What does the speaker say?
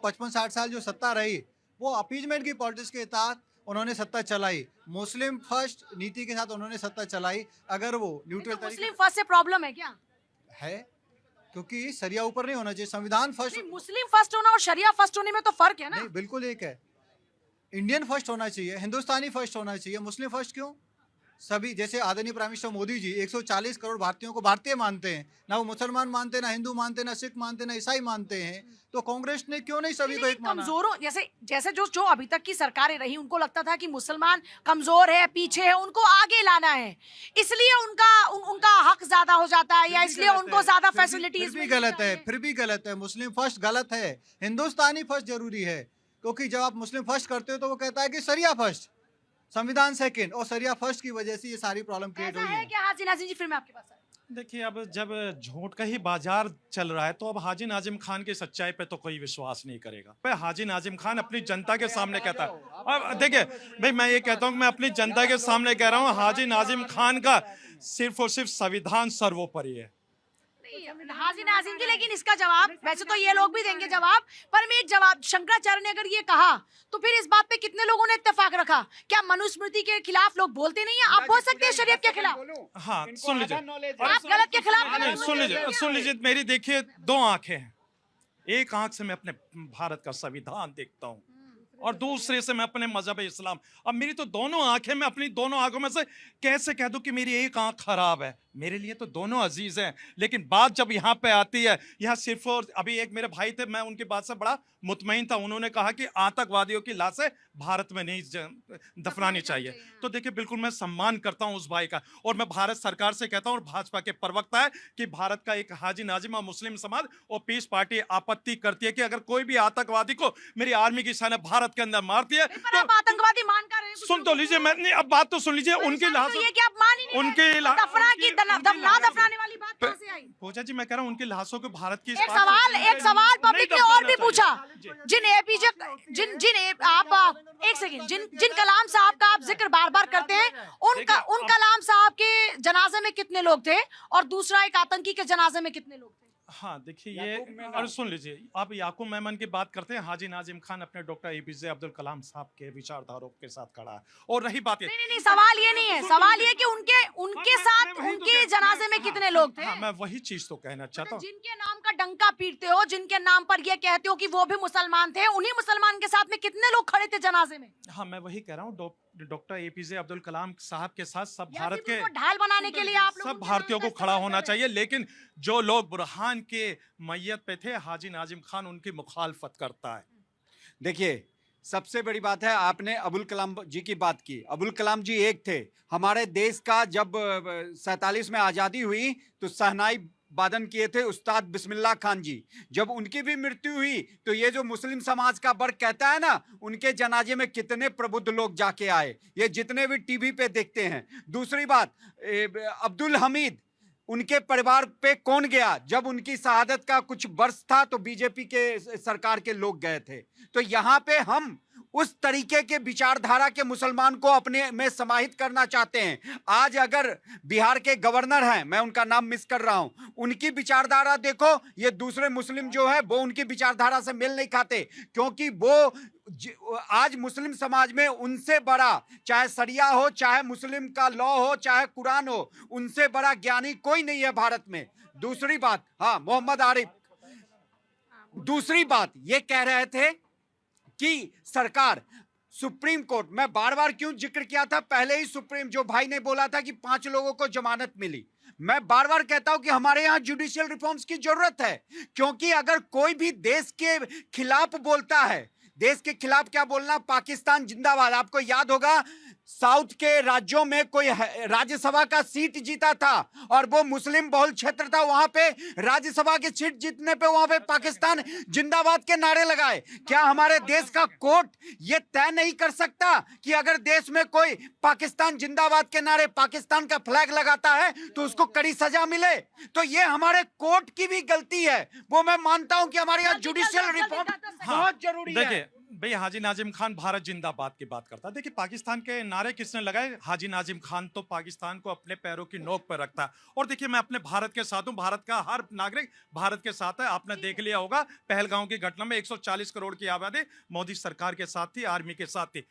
55-60 साल जो सत्ता रही वो अपीजमेंट की पॉलिटिक्स के तहत उन्होंने सत्ता चलाई। मुस्लिम फर्स्ट नीति के साथ उन्होंने सत्ता चलाई। अगर वो न्यूट्रल तो मुस्लिम फर्स्ट से प्रॉब्लम है क्या? है, क्योंकि सरिया ऊपर नहीं होना चाहिए, संविधान फर्स्ट। नहीं, मुस्लिम फर्स्ट होना और शरिया फर्स्ट होने में तो फर्क है ना। नहीं, बिल्कुल एक है। इंडियन फर्स्ट होना चाहिए, हिंदुस्तानी फर्स्ट होना चाहिए, मुस्लिम फर्स्ट क्यों? सभी जैसे आदरणीय प्राइम मिनिस्टर मोदी जी 140 करोड़ भारतीयों को भारतीय मानते हैं, ना वो मुसलमान मानते, ना हिंदू मानते, ना सिख मानते, ना ईसाई मानते हैं। तो कांग्रेस ने क्यों नहीं सभी को एक माना? कमजोरों जैसे जैसे जो जो अभी तक की सरकारें रही उनको लगता था कि मुसलमान कमजोर है, पीछे है, उनको आगे लाना है, इसलिए उनका हक ज्यादा हो जाता है या इसलिए उनको ज्यादा फैसिलिटीज भी गलत है, फिर भी गलत है। मुस्लिम फर्स्ट गलत है, हिंदुस्तानी फर्स्ट जरूरी है। क्योंकि जब आप मुस्लिम फर्स्ट करते हो तो वो कहता है कि सरिया फर्स्ट, संविधान सेकंड, और सरिया फर्स्ट की वजह से ये सारी प्रॉब्लम क्रिएट हुई है। क्या हाजी नाज़िम जी, फिर मैं आपके पास देखिए, अब जब झूठ का ही बाजार चल रहा है तो अब हाजी नाजिम खान की सच्चाई पे तो कोई विश्वास नहीं करेगा। हाजी नाजिम खान अपनी जनता के सामने कहता है। अब देखिए भाई, मैं ये कहता हूँ कि मैं अपनी जनता के सामने कह रहा हूँ, हाजी नाजिम खान का सिर्फ और सिर्फ संविधान सर्वोपरि है। हाजी नाज़िम जी, लेकिन इसका जवाब वैसे तो ये लोग भी देंगे जवाब, पर मैं एक जवाब, शंकराचार्य ने अगर ये कहा तो फिर इस बात पे कितने लोगों ने इत्तेफाक रखा? क्या मनुस्मृति के खिलाफ लोग बोलते नहीं है? आप बोल सकते हैं शरीयत के खिलाफ। हाँ, सुन लीजिए, आप गलत के खिलाफ नहीं, सुन लीजिए, मेरी देखिए 2 आंखें हैं। एक आंख से मैं अपने भारत का संविधान देखता हूँ और दूसरे से मैं अपने मजहब इस्लाम। अब मेरी तो दोनों आंखें, मैं अपनी दोनों आंखों में से कैसे कह दूं कि मेरी एक आंख खराब है? मेरे लिए तो दोनों अजीज हैं। लेकिन बात जब यहाँ पे आती है, यहाँ सिर्फ और अभी एक मेरे भाई थे, मैं उनकी बात से बड़ा मुतमईन था। उन्होंने कहा कि आतंकवादियों की लाशें भारत में नहीं दफनानी चाहिए। तो देखिए, बिल्कुल मैं सम्मान करता हूँ उस भाई का, और मैं भारत सरकार से कहता हूँ, और भाजपा के प्रवक्ता है कि भारत का एक हाजी नाजिम और मुस्लिम समाज और पीस पार्टी आपत्ति करती है कि अगर कोई भी आतंकवादी को मेरी आर्मी की सेना भारत के अंदर मारती है तो आतंकवादी मान कर रहे हैं। सुन तो लीजिए, मैं नहीं, अब बात तो सुन लीजिए। उनके लाशों, दफनाने वाली बात कहां से आई? पूजा जी, मैं कह रहा हूँ उनकी लाशों को भारत की एक सवाल पब्लिक ने और भी पूछा। जिन एपीजे आप एक सेकंड, जिन कलाम साहब का आप जिक्र बार बार करते हैं, उन कलाम साहब के जनाजे में कितने लोग थे और दूसरा एक आतंकी के जनाजे में कितने लोग थे? हाँ, देखिए ये, और सुन लीजिए, आप याकूब मेमन की बात करते हैं। हाजी नाजिम खान अपने डॉक्टर एपीजे अब्दुल कलाम साहब के विचारधारों के साथ खड़ा है। और रही बात ये, नहीं, सवाल ये नहीं है, सवाल ये कि उनके साथ उनके जनाजे में कितने लोग थे? हाँ, मैं वही चीज तो कहना चाहता हूँ। जिनके नाम का डंका पीटते हो, जिनके नाम पर ये कहते हो कि वो भी मुसलमान थे, उन्हीं मुसलमान के साथ में कितने लोग खड़े थे जनाजे में? हाँ, मैं वही कह रहा हूँ, डॉक्टर एपीजे अब्दुल कलाम साहब के साथ सब भारत के ढाल बनाने के लिए आप सब भारतीयों को खड़ा होना चाहिए। लेकिन जो लोग बुरहान के मैयत पे थे, हाजी नाजिम खान उनकी मुखालफत करता है। देखिए, सबसे बड़ी बात है, आपने अबुल कलाम जी की बात की। अबुल कलाम जी एक थे। हमारे देश का जब 47 में आज़ादी हुई तो शहनाई वादन किए थे उस्ताद बिस्मिल्लाह खान जी। जब उनकी भी मृत्यु हुई तो ये जो मुस्लिम समाज का वर्ग कहता है ना, उनके जनाजे में कितने प्रबुद्ध लोग जाके आए, ये जितने भी टीवी पे देखते हैं। दूसरी बात, अब्दुल हमीद, उनके परिवार पे कौन गया? जब उनकी शहादत का कुछ वर्ष था तो बीजेपी के सरकार के लोग गए थे। तो यहाँ पे हम उस तरीके के विचारधारा के मुसलमान को अपने में समाहित करना चाहते हैं। आज अगर बिहार के गवर्नर हैं, मैं उनका नाम मिस कर रहा हूं, उनकी विचारधारा देखो, ये दूसरे मुस्लिम जो है वो उनकी विचारधारा से मेल नहीं खाते, क्योंकि वो आज मुस्लिम समाज में उनसे बड़ा, चाहे शरिया हो, चाहे मुस्लिम का लॉ हो, चाहे कुरान हो, उनसे बड़ा ज्ञानी कोई नहीं है भारत में। दूसरी बात, हाँ, मोहम्मद आरिफ, दूसरी बात ये कह रहे थे कि सरकार, सुप्रीम कोर्ट, मैं बार बार क्यों जिक्र किया था, पहले ही सुप्रीम जो भाई ने बोला था कि 5 लोगों को जमानत मिली। मैं बार बार कहता हूं कि हमारे यहां जुडिशियल रिफॉर्म्स की जरूरत है, क्योंकि अगर कोई भी देश के खिलाफ बोलता है, देश के खिलाफ क्या बोलना, पाकिस्तान जिंदाबाद। आपको याद होगा, साउथ के राज्यों में कोई राज्यसभा का सीट जीता था और वो मुस्लिम बहुल क्षेत्र था, वहां पे राज्यसभा की सीट जीतने पे वहां पे पाकिस्तान जिंदाबाद के नारे लगाए। क्या हमारे देश का कोर्ट ये तय नहीं कर सकता कि अगर देश में कोई पाकिस्तान जिंदाबाद के नारे, पाकिस्तान का फ्लैग लगाता है तो उसको कड़ी सजा मिले? तो ये हमारे कोर्ट की भी गलती है। वो मैं मानता हूं कि हमारे यहाँ जुडिशियल रिफॉर्म बहुत जरूरी है। भाई हाजी नाजिम खान भारत जिंदाबाद की बात करता है। देखिए पाकिस्तान के नारे किसने लगाए? हाजी नाजिम खान तो पाकिस्तान को अपने पैरों की नोक पर रखता है। और देखिए मैं अपने भारत के साथ हूं, भारत का हर नागरिक भारत के साथ है। आपने देख लिया होगा पहलगांव की घटना में 140 करोड़ की आबादी मोदी सरकार के साथ थी, आर्मी के साथ थी।